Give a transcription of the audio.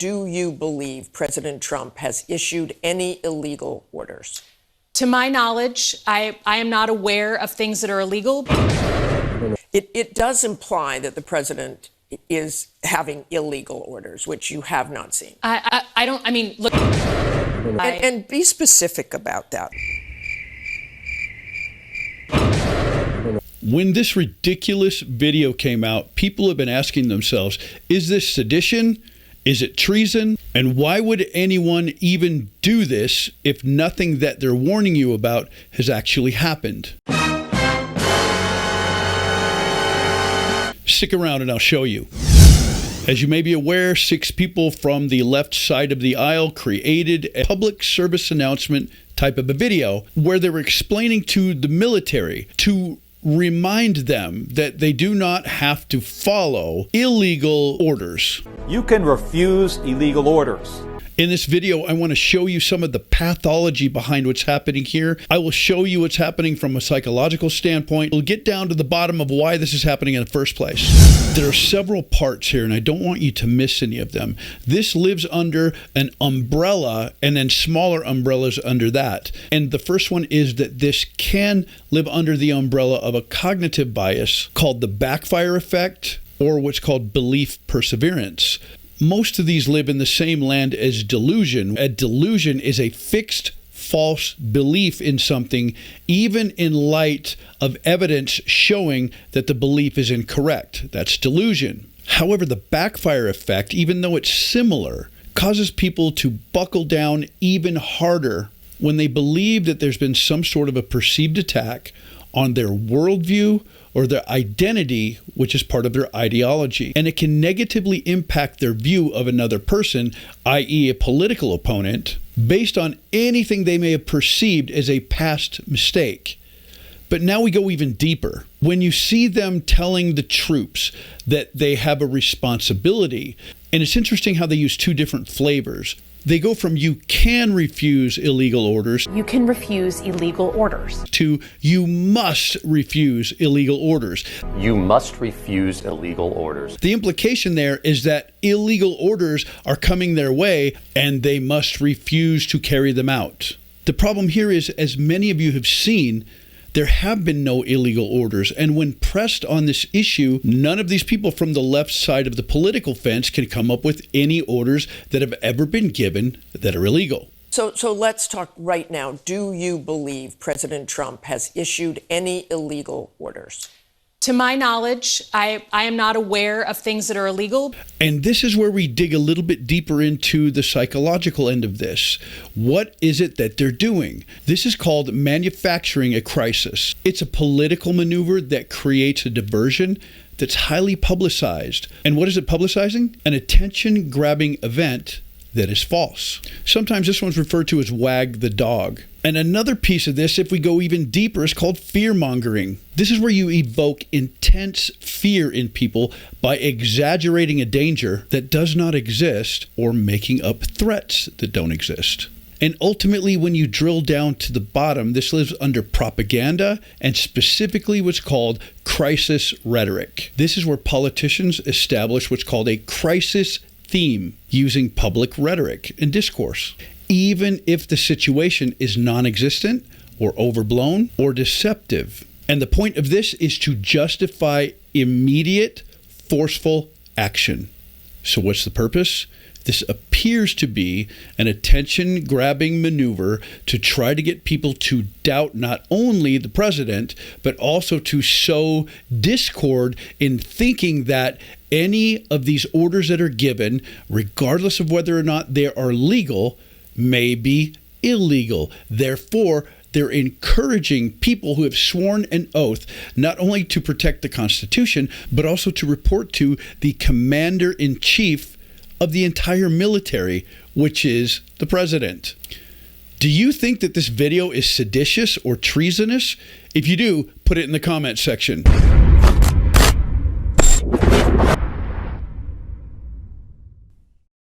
do you believe President Trump has issued any illegal orders? To my knowledge, I am not aware of things that are illegal. It does imply that the president is having illegal orders, which you have not seen. Look. And be specific about that. When this ridiculous video came out, people have been asking themselves, is this sedition? Is it treason? And why would anyone even do this if nothing that they're warning you about has actually happened? Stick around and I'll show you. As you may be aware, 6 people from the left side of the aisle created a public service announcement type of a video where they were explaining to the military to remind them that they do not have to follow illegal orders. You can refuse illegal orders. In this video, I want to show you some of the pathology behind what's happening here. I will show you what's happening from a psychological standpoint. We'll get down to the bottom of why this is happening in the first place. There are several parts here, and I don't want you to miss any of them. This lives under an umbrella and then smaller umbrellas under that. And the first one is that this can live under the umbrella of a cognitive bias called the backfire effect, or what's called belief perseverance. Most of these live in the same land as delusion. A delusion is a fixed false belief in something, even in light of evidence showing that the belief is incorrect. That's delusion. However, the backfire effect, even though it's similar, causes people to buckle down even harder when they believe that there's been some sort of a perceived attack on their worldview or their identity, which is part of their ideology. And it can negatively impact their view of another person, i.e. a political opponent, based on anything they may have perceived as a past mistake. But now we go even deeper. When you see them telling the troops that they have a responsibility, and it's interesting how they use 2 different flavors. They go from you can refuse illegal orders. You can refuse illegal orders. To you must refuse illegal orders. You must refuse illegal orders. The implication there is that illegal orders are coming their way and they must refuse to carry them out. The problem here is, as many of you have seen, there have been no illegal orders. And when pressed on this issue, none of these people from the left side of the political fence can come up with any orders that have ever been given that are illegal. So let's talk right now. Do you believe President Trump has issued any illegal orders? To my knowledge, I am not aware of things that are illegal. And this is where we dig a little bit deeper into the psychological end of this. What is it that they're doing? This is called manufacturing a crisis. It's a political maneuver that creates a diversion that's highly publicized. And what is it publicizing? An attention-grabbing event that is false. Sometimes this one's referred to as wag the dog. And another piece of this, if we go even deeper, is called fear-mongering. This is where you evoke intense fear in people by exaggerating a danger that does not exist or making up threats that don't exist. And ultimately, when you drill down to the bottom, this lives under propaganda and specifically what's called crisis rhetoric. This is where politicians establish what's called a crisis theme using public rhetoric and discourse, even if the situation is non-existent or overblown or deceptive. And the point of this is to justify immediate, forceful action. So what's the purpose? This appears to be an attention-grabbing maneuver to try to get people to doubt not only the president, but also to sow discord in thinking that any of these orders that are given, regardless of whether or not they are legal, may be illegal. Therefore, they're encouraging people who have sworn an oath not only to protect the Constitution, but also to report to the commander-in-chief of the entire military, which is the president. Do you think that this video is seditious or treasonous? If you do, put it in the comment section.